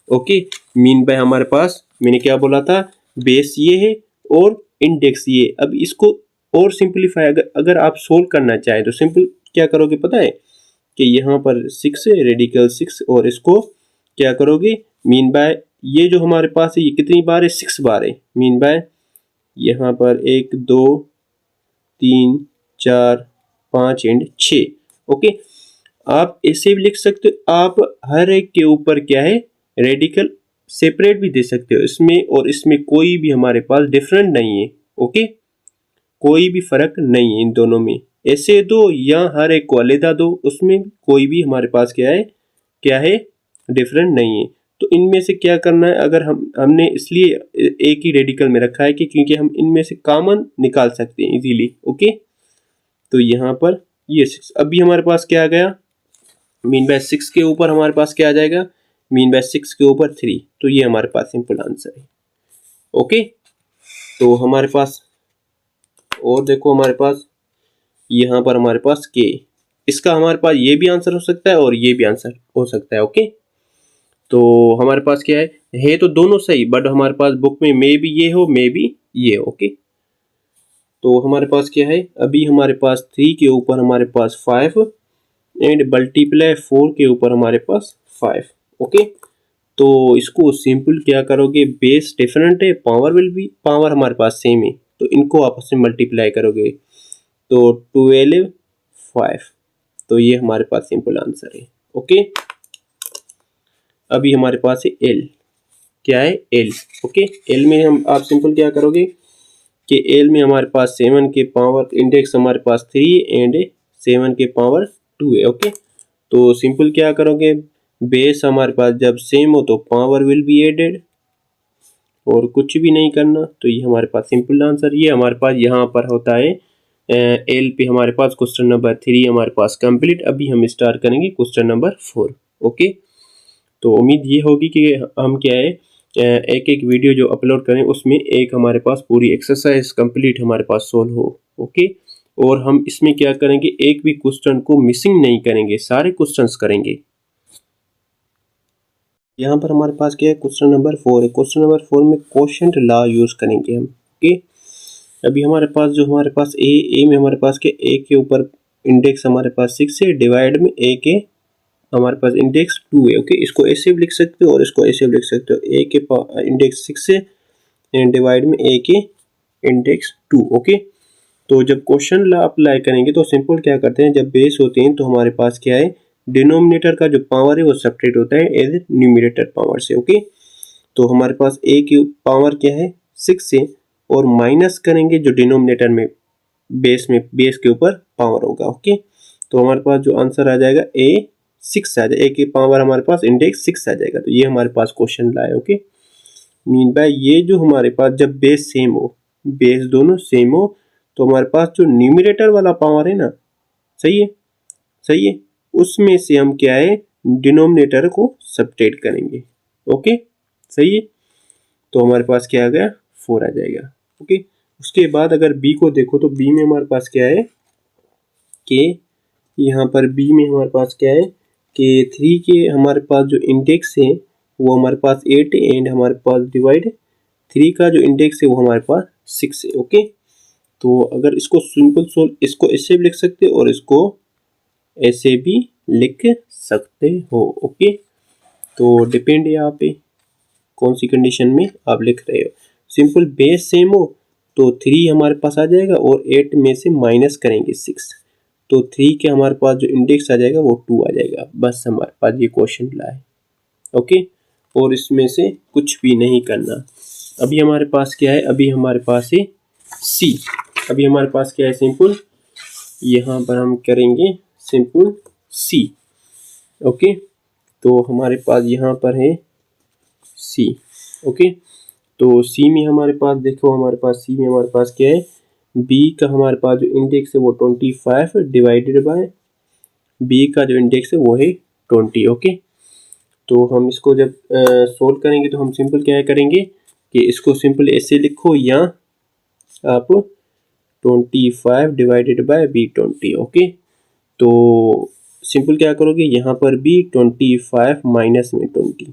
ओके। मीन बाय हमारे पास मैंने क्या बोला था, बेस ये है और इंडेक्स ये। अब इसको और सिंपलीफाई अगर आप सोल्व करना चाहें तो सिंपल क्या करोगे पता है कि यहाँ पर 6 है, रेडिकल 6, और इसको क्या करोगे, मीन बाय ये जो हमारे पास है ये कितनी बार है, 6 बार है। मीन बाय यहाँ पर 1 2 3 4 5 एंड 6, ओके। आप ऐसे भी लिख सकते हो, आप हर एक के ऊपर क्या है रेडिकल सेपरेट भी दे सकते हो इसमें, और इसमें कोई भी हमारे पास डिफरेंट नहीं है, ओके। कोई भी फर्क नहीं है इन दोनों में, ऐसे दो या हर एक को अलग दो, उसमें कोई भी हमारे पास क्या है डिफरेंट नहीं है। तो इनमें से क्या करना है, अगर हमने इसलिए एक ही रेडिकल में रखा है कि क्योंकि हम इनमें से कॉमन निकाल सकते हैं इजीली, ओके। तो यहाँ पर ये 6 अभी हमारे पास क्या आ गया, मीन बाय 6 के ऊपर हमारे पास क्या आ जाएगा, मीन बाय 6 के ऊपर 3। तो ये हमारे पास सिंपल आंसर है, ओके। तो हमारे पास और देखो हमारे पास यहाँ पर हमारे पास के, इसका हमारे पास ये भी आंसर हो सकता है और ये भी आंसर हो सकता है, ओके। तो हमारे पास क्या है तो दोनों सही, बट हमारे पास बुक में मे भी ये हो मे भी ये, ओके। तो हमारे पास क्या है, अभी हमारे पास 3 के ऊपर हमारे पास 5 एंड मल्टीप्लाई 4 के ऊपर हमारे पास 5, ओके। तो इसको सिंपल क्या करोगे, बेस डिफरेंट है, पावर हमारे पास सेम है, तो इनको आपस में मल्टीप्लाई करोगे तो 12 5। तो ये हमारे पास सिंपल आंसर है, ओके। अभी हमारे पास है एल, क्या है एल, ओके। एल में हम आप सिंपल क्या करोगे कि एल में हमारे पास 7 के पावर इंडेक्स हमारे पास 3 एंड 7 के पावर 2 है, ओके। तो सिंपल क्या करोगे, बेस हमारे पास जब सेम हो तो पावर विल बी एडेड, और कुछ भी नहीं करना। तो ये हमारे पास सिंपल आंसर, ये हमारे पास यहाँ पर होता है एल पे हमारे पास क्वेश्चन नंबर 3 हमारे पास कंप्लीट। अभी हम स्टार्ट करेंगे क्वेश्चन नंबर 4, ओके। तो उम्मीद ये होगी कि हम क्या है एक एक वीडियो जो अपलोड करें उसमें एक हमारे पास पूरी एक्सरसाइज कंप्लीट हमारे पास सोल्व हो। ओके, और हम इसमें क्या करेंगे, एक भी क्वेश्चन को मिसिंग नहीं करेंगे, सारे क्वेश्चंस करेंगे। यहाँ पर हमारे पास क्या है, क्वेश्चन नंबर 4 है। क्वेश्चन नंबर 4 में क्वोशंट लॉ यूज करेंगे हम। ओके, अभी हमारे पास जो हमारे पास ए में हमारे पास क्या, ए के ऊपर इंडेक्स हमारे पास 6 है, डिवाइड में ए के हमारे पास इंडेक्स 2 है। ओके, इसको ऐसे भी लिख सकते हो और इसको ऐसे भी लिख सकते हो। ए के इंडेक्स 6 है एंड डिवाइड में ए के इंडेक्स 2। ओके, तो जब क्वेश्चन लॉ अप्लाई करेंगे तो सिंपल क्या करते हैं, जब बेस होते हैं तो हमारे पास क्या है, डिनोमिनेटर का जो पावर है वो सब्ट्रैक्ट होता है एज न्यूमरेटर पावर से। ओके, तो हमारे पास ए की पावर क्या है 6 से, और माइनस करेंगे जो डिनोमिनेटर में बेस के ऊपर पावर होगा। ओके, तो हमारे पास जो आंसर आ जाएगा ए 6 आ जाएगा, ए की पावर हमारे पास इंडेक्स 6 आ जाएगा। तो ये हमारे पास क्वेश्चन लाए। ओके, मीन बाय ये जो हमारे पास जब बेस सेम हो, बेस दोनों सेम हो, तो हमारे पास जो न्यूमरेटर वाला पावर है ना, सही है, सही है, उसमें से हम क्या है, डिनोमिनेटर को सब्ट्रैक्ट करेंगे। ओके, सही है, तो हमारे पास क्या आ गया, 4 आ जाएगा। ओके, उसके बाद अगर बी को देखो तो बी में हमारे पास क्या है कि यहाँ पर बी में हमारे पास क्या है कि 3 के हमारे पास जो इंडेक्स है वो हमारे पास 8 है एंड हमारे पास डिवाइड 3 का जो इंडेक्स है वो हमारे पास 6 है। ओके, तो अगर इसको सिंपल सोल्व, इसको ऐसे भी लिख सकते हो और इसको ऐसे भी लिख सकते हो। ओके, तो डिपेंड है यहाँ पे कौन सी कंडीशन में आप लिख रहे हो। सिंपल बेस सेम हो तो 3 हमारे पास आ जाएगा और 8 में से माइनस करेंगे 6, तो 3 के हमारे पास जो इंडेक्स आ जाएगा वो 2 आ जाएगा। बस हमारे पास ये क्वेश्चन लाए। ओके, और इसमें से कुछ भी नहीं करना। अभी हमारे पास क्या है, अभी हमारे पास है सी। अभी हमारे पास क्या है, सिंपल यहाँ पर हम करेंगे सिंपल सी। ओके, तो हमारे पास यहाँ पर है सी। ओके, तो सी में हमारे पास देखो, हमारे पास सी में हमारे पास क्या है, बी का हमारे पास जो इंडेक्स है वो 25 डिवाइडेड बाय बी का जो इंडेक्स है वो है 20। ओके, तो हम इसको जब सोल्व करेंगे तो हम सिंपल क्या करेंगे कि इसको सिंपल ऐसे लिखो, या आप 25 डिवाइडेड बाय बी 20। ओके, तो सिंपल क्या करोगे, यहाँ पर बी 25 माइनस में 20।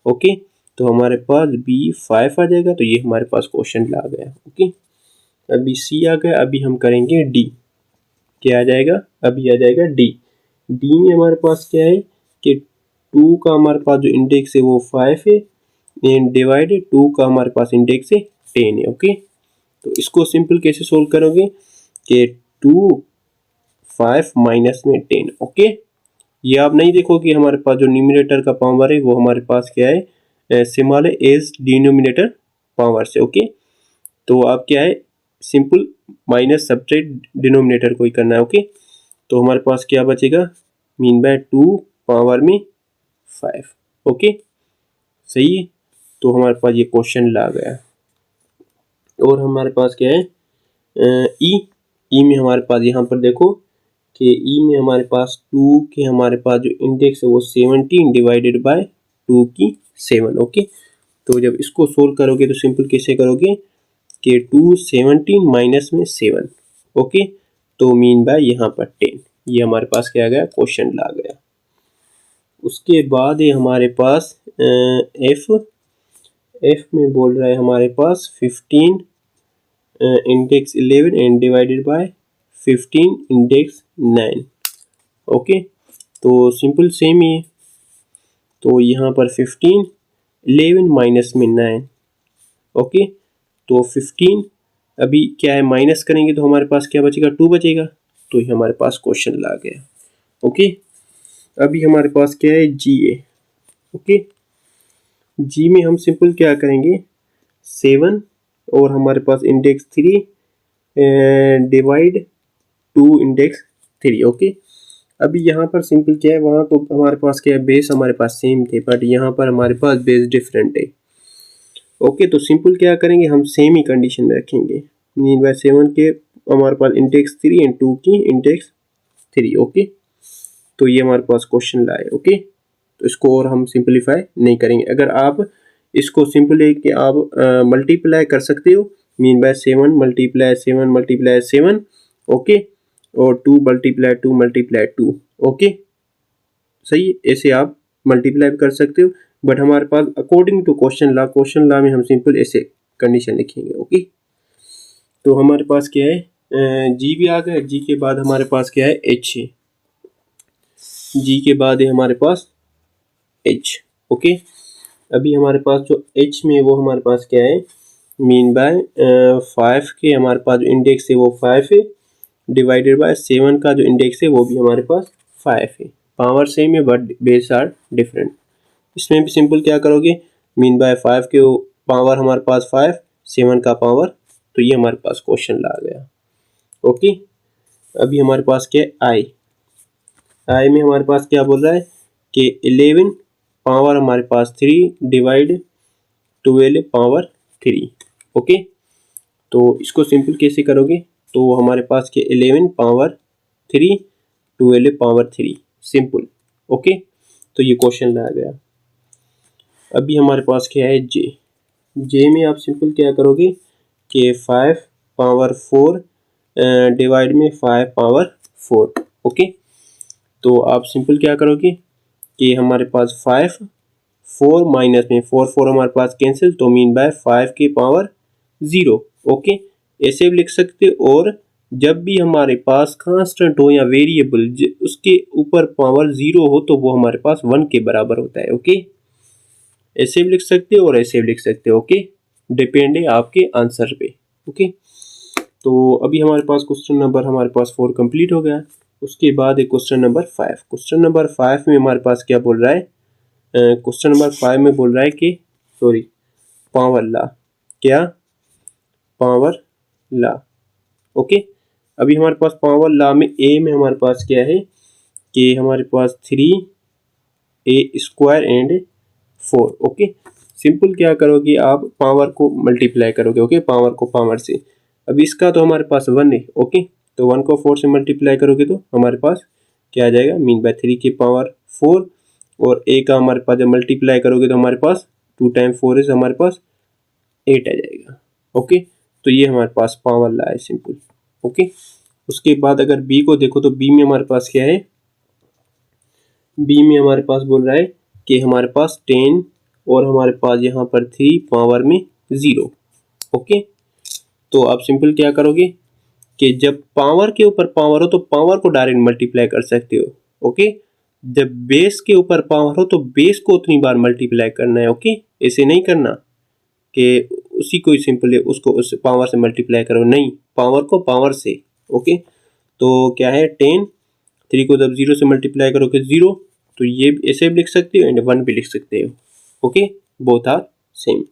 ओके, तो हमारे पास बी 5 आ जाएगा। तो ये हमारे पास क्वेश्चन ला गया। ओके, अभी सी आ गया, अभी हम करेंगे डी। क्या आ जाएगा, अभी आ जाएगा डी। डी में हमारे पास क्या है कि 2 का हमारे पास जो इंडेक्स है वो 5 है एंड डिवाइडेड 2 का हमारे पास इंडेक्स है 10 है। ओके, तो इसको सिंपल कैसे सोल्व करोगे कि 2 5 माइनस में 10। ओके, ये आप नहीं देखो कि हमारे पास जो न्यूमरेटर का पावर है वो हमारे पास क्या है, स्मॉल है एज डिनोमिनेटर पावर से। ओके, तो आप क्या है, सिंपल माइनस सब्ट्रैक्ट डिनोमिनेटर को ही करना है। ओके, तो हमारे पास क्या बचेगा, मीन बाय 2 पावर में 5। ओके, सही है, तो हमारे पास ये क्वेश्चन ला गया। और हमारे पास क्या है, ई में हमारे पास यहाँ पर देखो कि ई में हमारे पास 2 के हमारे पास जो इंडेक्स है वो 17 डिवाइडेड बाय 2 की 7। ओके, तो जब इसको सोल्व करोगे तो सिंपल कैसे करोगे कि 2 17 माइनस में 7। ओके, तो मीन बाय यहाँ पर 10। ये हमारे पास क्या आ गया, क्वेश्चन ला गया। उसके बाद ये हमारे पास एफ में बोल रहा है हमारे पास 15 index 11 and divided by 15 index 9। Okay, तो सिंपल सेम ही है, तो यहाँ पर 15 11 माइनस में 9। ओके, तो 15 अभी क्या है, माइनस करेंगे तो हमारे पास क्या बचेगा, 2 बचेगा। तो ये हमारे पास क्वेश्चन ला गया। ओके, अभी हमारे पास क्या है, जी है। ओके, जी में हम सिंपल क्या करेंगे, 7 और हमारे पास इंडेक्स 3 डिवाइड 2 इंडेक्स 3। ओके, अभी यहाँ पर सिंपल क्या है, वहाँ तो हमारे पास क्या है, बेस हमारे पास सेम थे, बट यहाँ पर हमारे पास बेस डिफरेंट है। ओके, तो सिंपल क्या करेंगे, हम सेम ही कंडीशन में रखेंगे। मीन बाय 7 के हमारे पास इंडेक्स 3 एंड 2 की इंडेक्स 3। ओके, तो ये हमारे पास क्वेश्चन लाए। ओके, तो इसको और हम सिंपलीफाई नहीं करेंगे। अगर आप इसको सिंपल है कि आप मल्टीप्लाई कर सकते हो, mean by 7 multiply 7 multiply 7, okay, और 2 मल्टीप्लाई 2 मल्टीप्लाई 2, ओके, सही, ऐसे आप मल्टीप्लाई कर सकते हो। बट हमारे पास अकॉर्डिंग टू क्वेश्चन लॉ में हम सिंपल ऐसे कंडीशन लिखेंगे, ओके। तो हमारे पास क्या है, जी भी आ गया, जी के बाद हमारे पास क्या है, एच है, जी के बाद है हमारे पास एच, ओके। अभी हमारे पास जो एच में वो हमारे पास क्या है, मीन बाय 5 के हमारे पास जो इंडेक्स है वो 5 है, डिवाइडेड बाय 7 का जो इंडेक्स है वो भी हमारे पास 5 है। पावर सेम है बट बेस आर डिफरेंट। इसमें भी सिंपल क्या करोगे, मीन बाय 5 के पावर हमारे पास 5, 7 का पावर, तो ये हमारे पास क्वेश्चन ला गया, ओके। अभी हमारे पास क्या है, आई में हमारे पास क्या बोल रहा है कि 11 पावर हमारे पास 3 डिवाइड 12 पावर 3, ओके। तो इसको सिंपल कैसे करोगे, तो हमारे पास के 11 पावर 3 12 पावर 3, सिंपल, ओके। तो ये क्वेश्चन लाया गया। अभी हमारे पास क्या है, जे में आप सिंपल क्या करोगे कि 5 पावर 4 डिवाइड में 5 पावर 4, ओके। तो आप सिंपल क्या करोगे कि हमारे पास 5 4 माइनस में 4 हमारे पास कैंसिल, तो मीन बाय 5 के पावर 0, ओके, ऐसे भी लिख सकते। और जब भी हमारे पास कांस्टेंट हो या वेरिएबल उसके ऊपर पावर 0 हो तो वो हमारे पास 1 के बराबर होता है, ओके। ऐसे भी लिख सकते हो और ऐसे भी लिख सकते हो, ओके, डिपेंड है आपके आंसर पे, ओके। तो अभी हमारे पास क्वेश्चन नंबर हमारे पास 4 कंप्लीट हो गया। उसके बाद है क्वेश्चन नंबर 5। क्वेश्चन नंबर 5 में हमारे पास क्या बोल रहा है, क्वेश्चन नंबर 5 में बोल रहा है कि पावर लॉ, क्या, पावर लॉ, ओके। अभी हमारे पास पावर लॉ में ए में हमारे पास क्या है कि हमारे पास 3a² एंड 4, ओके। सिंपल क्या करोगे, आप पावर को मल्टीप्लाई करोगे, ओके, पावर को पावर से। अभी इसका तो हमारे पास 1 है, ओके, तो 1 को 4 से मल्टीप्लाई करोगे तो हमारे पास क्या आ जाएगा, मीन बाय 3 के पावर 4, और ए का हमारे पास जब मल्टीप्लाई करोगे तो हमारे पास 2 टाइम 4 है, हमारे पास 8 आ जाएगा, ओके। तो ये हमारे पास पावर लॉ है, सिंपल, ओके। उसके बाद अगर बी को देखो तो बी में हमारे पास क्या है, बी में हमारे पास बोल रहा है कि हमारे पास 10 और हमारे पास यहाँ पर 3 पावर में 0, ओके। तो आप सिंपल क्या करोगे कि जब पावर के ऊपर पावर हो तो पावर को डायरेक्ट मल्टीप्लाई कर सकते हो, ओके। जब बेस के ऊपर पावर हो तो बेस को उतनी बार मल्टीप्लाई करना है, ओके। ऐसे नहीं करना कि उसी को सिंपल है उसको उस पावर से मल्टीप्लाई करो, नहीं, पावर को पावर से, ओके। तो क्या है, 10, 3 को जब 0 से मल्टीप्लाई करोगे 0, तो ये ऐसे भी लिख सकते हो एंड 1 भी लिख सकते हो, ओके, बोथ आर सेम।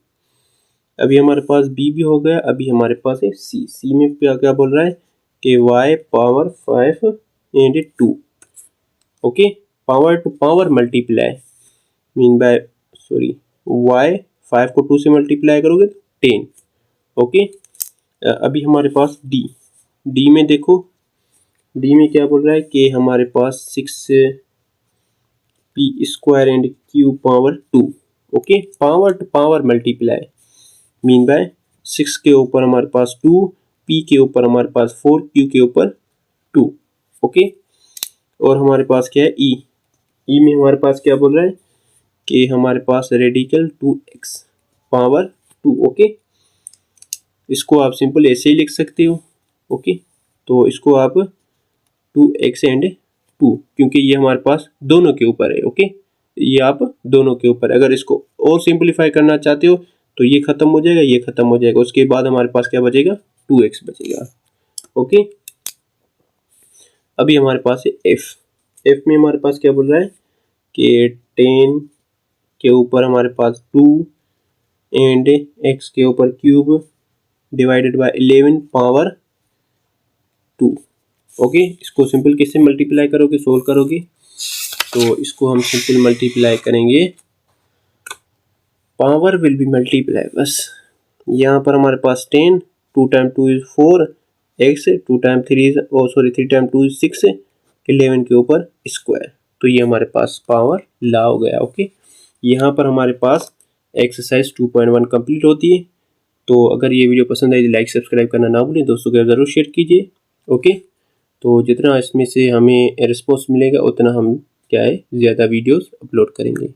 अभी हमारे पास बी भी हो गया। अभी हमारे पास है सी में क्या क्या बोल रहा है कि y power 5 and 2, okay, power to power multiply, mean by y 5 को 2 से मल्टीप्लाई करोगे तो 10, ओके। अभी हमारे पास डी में देखो, डी में क्या बोल रहा है कि हमारे पास 6p² and q power 2, okay, power to power multiply, mean by 6 के ऊपर हमारे पास 2, p के ऊपर हमारे पास 4, q के ऊपर 2, ओके। और हमारे पास क्या है, ई में हमारे पास क्या बोल रहा है कि हमारे पास रेडिकल 2x पावर 2, ओके। इसको आप सिंपल ऐसे ही लिख सकते हो, ओके। तो इसको आप 2x एंड 2, क्योंकि ये हमारे पास दोनों के ऊपर है, ओके, ये आप दोनों के ऊपर। अगर इसको और सिंपलीफाई करना चाहते हो तो ये खत्म हो जाएगा, ये खत्म हो जाएगा, उसके बाद हमारे पास क्या बचेगा, 2x बचेगा, ओके। अभी हमारे पास है एफ में हमारे पास क्या बोल रहा है कि 10 के ऊपर हमारे पास 2 एंड x के ऊपर cube divided by 11 power 2, okay. इसको सिंपल कैसे मल्टीप्लाई करोगे, सोल्व करोगे, तो इसको हम सिंपल मल्टीप्लाई करेंगे, पावर विल बी मल्टीप्लाई, बस यहाँ पर हमारे पास 10, 2 time 2 is 4 x, 2 time 3 is 3 time 2 is 6, 11 के ऊपर स्क्वायर, तो ये हमारे पास पावर लॉ हो गया, ओके। यहाँ पर हमारे पास एक्सरसाइज 2.1 कंप्लीट होती है। तो अगर ये वीडियो पसंद आई तो लाइक सब्सक्राइब करना ना भूलें, दोस्तों के ज़रूर शेयर कीजिए। ओके, तो जितना इसमें से हमें रिस्पॉन्स मिलेगा उतना हम क्या है ज़्यादा वीडियोस अपलोड करेंगे।